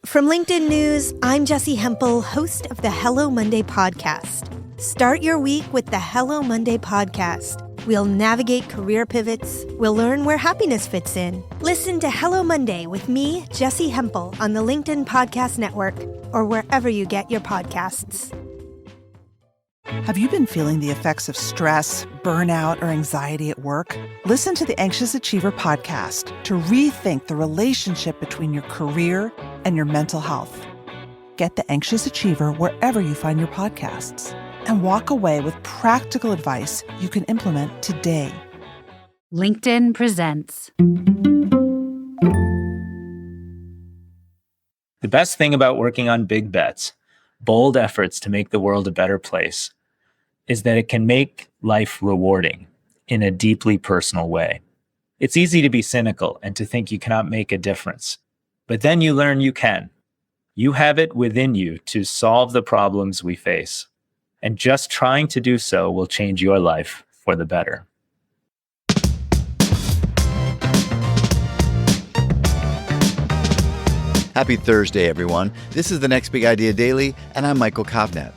From LinkedIn News, I'm Jessie Hempel, host of the Hello Monday podcast. Start your week with the Hello Monday podcast. We'll navigate career pivots. We'll learn where happiness fits in. Listen to Hello Monday with me, Jessie Hempel, on the LinkedIn Podcast Network or wherever you get your podcasts. Have you been feeling the effects of stress, burnout, or anxiety at work? Listen to the Anxious Achiever podcast to rethink the relationship between your career and your mental health. Get the Anxious Achiever wherever you find your podcasts and walk away with practical advice you can implement today. LinkedIn presents. The best thing about working on big bets, bold efforts to make the world a better place, is that it can make life rewarding in a deeply personal way. It's easy to be cynical and to think you cannot make a difference, but then you learn you can. You have it within you to solve the problems we face, and just trying to do so will change your life for the better. Happy Thursday, everyone. This is the Next Big Idea Daily, and I'm Michael Kovnat.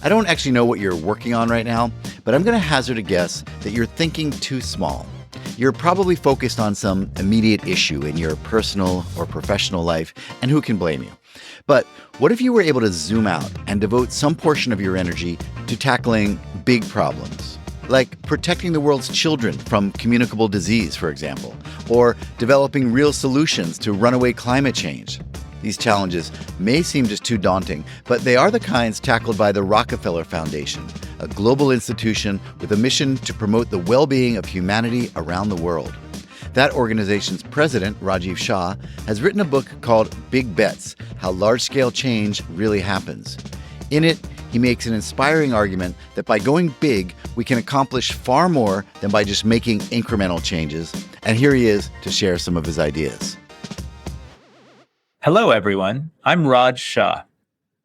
I don't actually know what you're working on right now, but I'm going to hazard a guess that you're thinking too small. You're probably focused on some immediate issue in your personal or professional life, and who can blame you? But what if you were able to zoom out and devote some portion of your energy to tackling big problems? Like protecting the world's children from communicable disease, for example, or developing real solutions to runaway climate change. These challenges may seem just too daunting, but they are the kinds tackled by the Rockefeller Foundation, a global institution with a mission to promote the well-being of humanity around the world. That organization's president, Rajiv Shah, has written a book called Big Bets: How Large-Scale Change Really Happens. In it, he makes an inspiring argument that by going big, we can accomplish far more than by just making incremental changes. And here he is to share some of his ideas. Hello, everyone. I'm Raj Shah.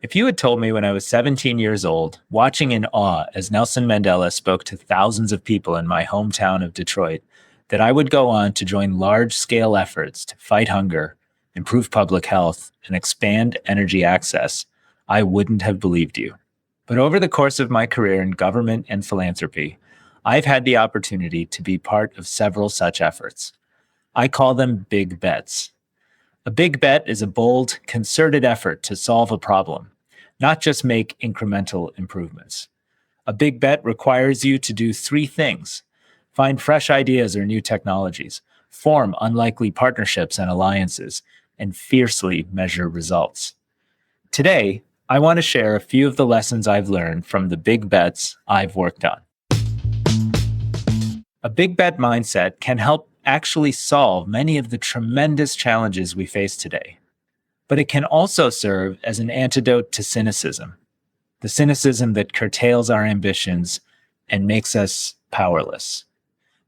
If you had told me when I was 17 years old, watching in awe as Nelson Mandela spoke to thousands of people in my hometown of Detroit, that I would go on to join large-scale efforts to fight hunger, improve public health, and expand energy access, I wouldn't have believed you. But over the course of my career in government and philanthropy, I've had the opportunity to be part of several such efforts. I call them big bets. A big bet is a bold, concerted effort to solve a problem, not just make incremental improvements. A big bet requires you to do three things: find fresh ideas or new technologies, form unlikely partnerships and alliances, and fiercely measure results. Today, I want to share a few of the lessons I've learned from the big bets I've worked on. A big bet mindset can help actually solve many of the tremendous challenges we face today. But it can also serve as an antidote to cynicism, the cynicism that curtails our ambitions and makes us powerless.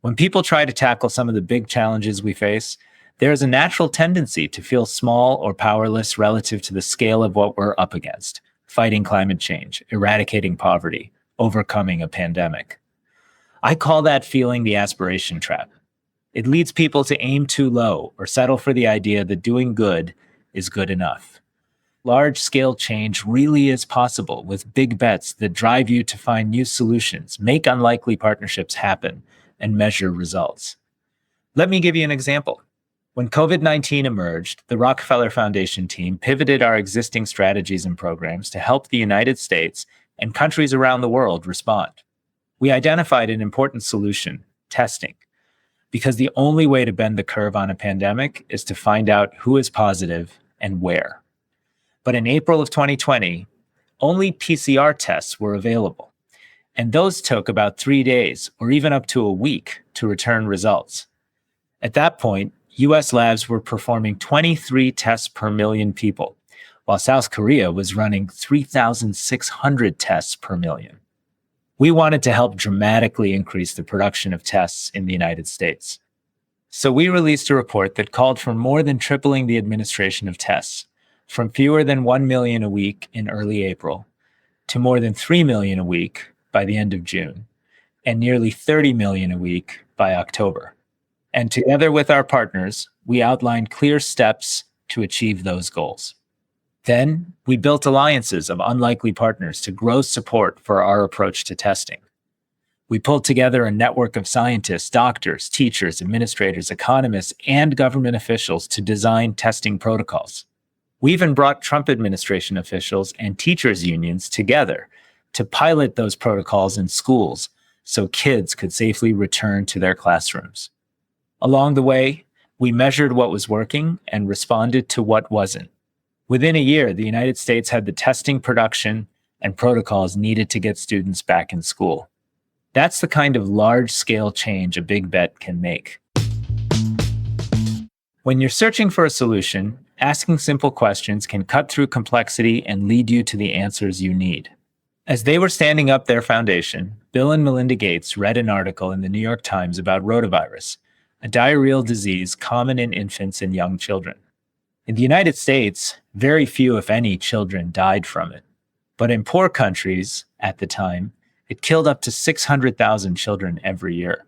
When people try to tackle some of the big challenges we face, there is a natural tendency to feel small or powerless relative to the scale of what we're up against: fighting climate change, eradicating poverty, overcoming a pandemic. I call that feeling the aspiration trap. It leads people to aim too low or settle for the idea that doing good is good enough. Large-scale change really is possible with big bets that drive you to find new solutions, make unlikely partnerships happen, and measure results. Let me give you an example. When COVID-19 emerged, the Rockefeller Foundation team pivoted our existing strategies and programs to help the United States and countries around the world respond. We identified an important solution: testing. Because the only way to bend the curve on a pandemic is to find out who is positive and where. But in April of 2020, only PCR tests were available, and those took about 3 days or even up to a week to return results. At that point, US labs were performing 23 tests per million people, while South Korea was running 3,600 tests per million. We wanted to help dramatically increase the production of tests in the United States. So we released a report that called for more than tripling the administration of tests, from fewer than 1 million a week in early April to more than 3 million a week by the end of June, and nearly 30 million a week by October. And together with our partners, we outlined clear steps to achieve those goals. Then, we built alliances of unlikely partners to grow support for our approach to testing. We pulled together a network of scientists, doctors, teachers, administrators, economists, and government officials to design testing protocols. We even brought Trump administration officials and teachers' unions together to pilot those protocols in schools so kids could safely return to their classrooms. Along the way, we measured what was working and responded to what wasn't. Within a year, the United States had the testing production and protocols needed to get students back in school. That's the kind of large-scale change a big bet can make. When you're searching for a solution, asking simple questions can cut through complexity and lead you to the answers you need. As they were standing up their foundation, Bill and Melinda Gates read an article in the New York Times about rotavirus, a diarrheal disease common in infants and young children. In the United States, very few, if any, children died from it. But in poor countries, at the time, it killed up to 600,000 children every year.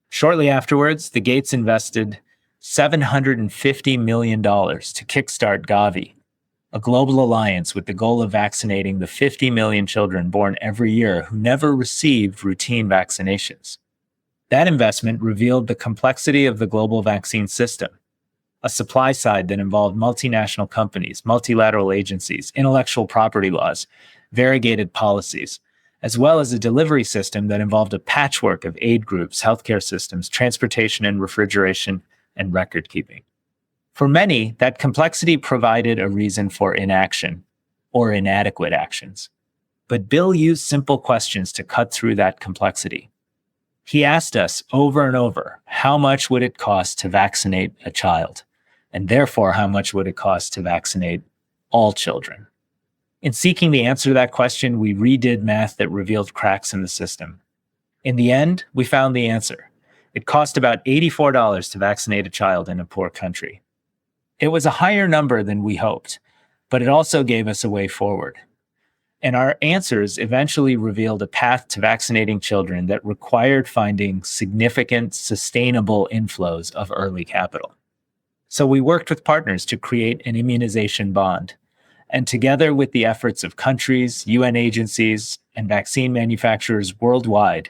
Shortly afterwards, the Gates invested $750 million to kickstart Gavi, a global alliance with the goal of vaccinating the 50 million children born every year who never received routine vaccinations. That investment revealed the complexity of the global vaccine system, a supply side that involved multinational companies, multilateral agencies, intellectual property laws, variegated policies, as well as a delivery system that involved a patchwork of aid groups, healthcare systems, transportation and refrigeration, and record keeping. For many, that complexity provided a reason for inaction or inadequate actions. But Bill used simple questions to cut through that complexity. He asked us over and over, how much would it cost to vaccinate a child? And therefore, how much would it cost to vaccinate all children? In seeking the answer to that question, we redid math that revealed cracks in the system. In the end, we found the answer. It cost about $84 to vaccinate a child in a poor country. It was a higher number than we hoped, but it also gave us a way forward. And our answers eventually revealed a path to vaccinating children that required finding significant, sustainable inflows of early capital. So we worked with partners to create an immunization bond. And together with the efforts of countries, UN agencies, and vaccine manufacturers worldwide,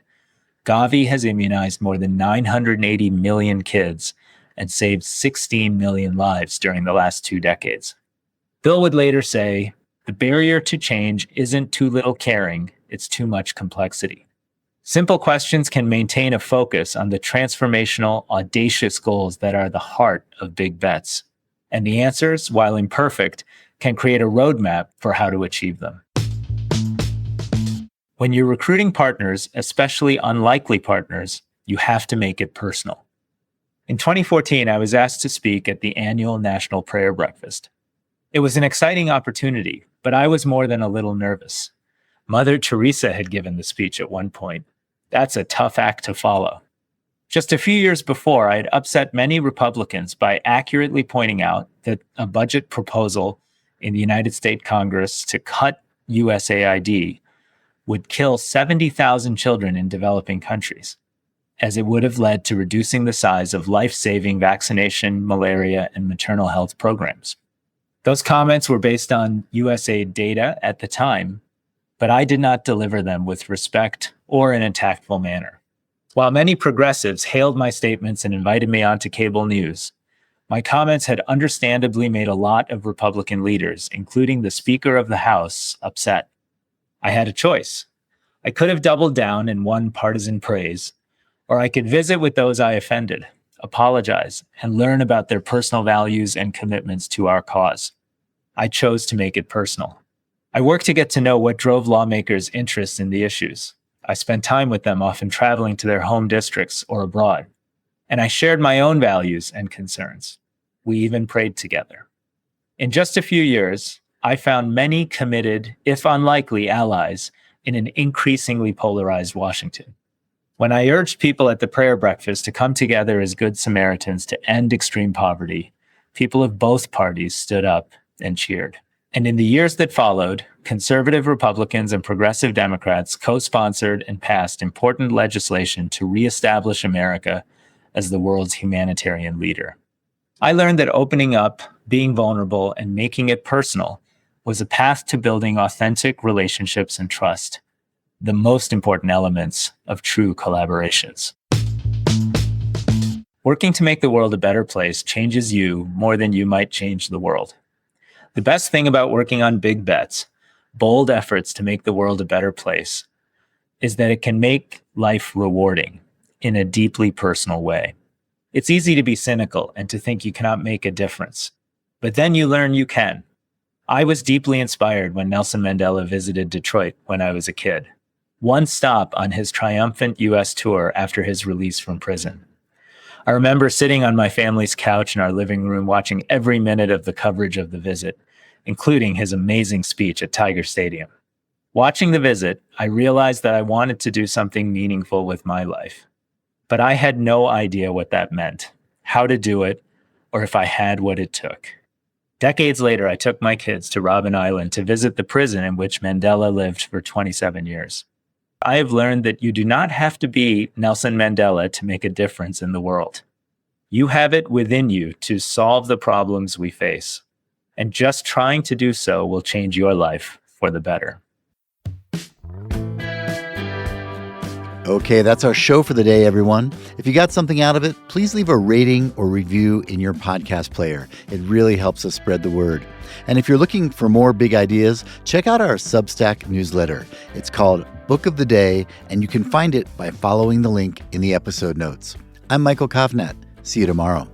Gavi has immunized more than 980 million kids and saved 16 million lives during the last 2 decades. Bill would later say, the barrier to change isn't too little caring, it's too much complexity. Simple questions can maintain a focus on the transformational, audacious goals that are the heart of big bets. And the answers, while imperfect, can create a roadmap for how to achieve them. When you're recruiting partners, especially unlikely partners, you have to make it personal. In 2014, I was asked to speak at the annual National Prayer Breakfast. It was an exciting opportunity, but I was more than a little nervous. Mother Teresa had given the speech at one point. That's a tough act to follow. Just a few years before, I had upset many Republicans by accurately pointing out that a budget proposal in the United States Congress to cut USAID would kill 70,000 children in developing countries, as it would have led to reducing the size of life-saving vaccination, malaria, and maternal health programs. Those comments were based on USAID data at the time, but I did not deliver them with respect or in a tactful manner. While many progressives hailed my statements and invited me onto cable news, my comments had understandably made a lot of Republican leaders, including the Speaker of the House, upset. I had a choice. I could have doubled down and won partisan praise, or I could visit with those I offended, apologize, and learn about their personal values and commitments to our cause. I chose to make it personal. I worked to get to know what drove lawmakers' interest in the issues. I spent time with them, often traveling to their home districts or abroad. And I shared my own values and concerns. We even prayed together. In just a few years, I found many committed, if unlikely, allies in an increasingly polarized Washington. When I urged people at the prayer breakfast to come together as good Samaritans to end extreme poverty, people of both parties stood up and cheered. And in the years that followed, conservative Republicans and progressive Democrats co-sponsored and passed important legislation to reestablish America as the world's humanitarian leader. I learned that opening up, being vulnerable, and making it personal was a path to building authentic relationships and trust, the most important elements of true collaborations. Working to make the world a better place changes you more than you might change the world. The best thing about working on big bets, bold efforts to make the world a better place, is that it can make life rewarding in a deeply personal way. It's easy to be cynical and to think you cannot make a difference, but then you learn you can. I was deeply inspired when Nelson Mandela visited Detroit when I was a kid. One stop on his triumphant U.S. tour after his release from prison. I remember sitting on my family's couch in our living room watching every minute of the coverage of the visit, including his amazing speech at Tiger Stadium. Watching the visit, I realized that I wanted to do something meaningful with my life. But I had no idea what that meant, how to do it, or if I had what it took. Decades later, I took my kids to Robben Island to visit the prison in which Mandela lived for 27 years. I have learned that you do not have to be Nelson Mandela to make a difference in the world. You have it within you to solve the problems we face, and just trying to do so will change your life for the better. Okay, that's our show for the day, everyone. If you got something out of it, please leave a rating or review in your podcast player. It really helps us spread the word. And if you're looking for more big ideas, check out our Substack newsletter. It's called Book of the Day, and you can find it by following the link in the episode notes. I'm Michael Kovnat. See you tomorrow.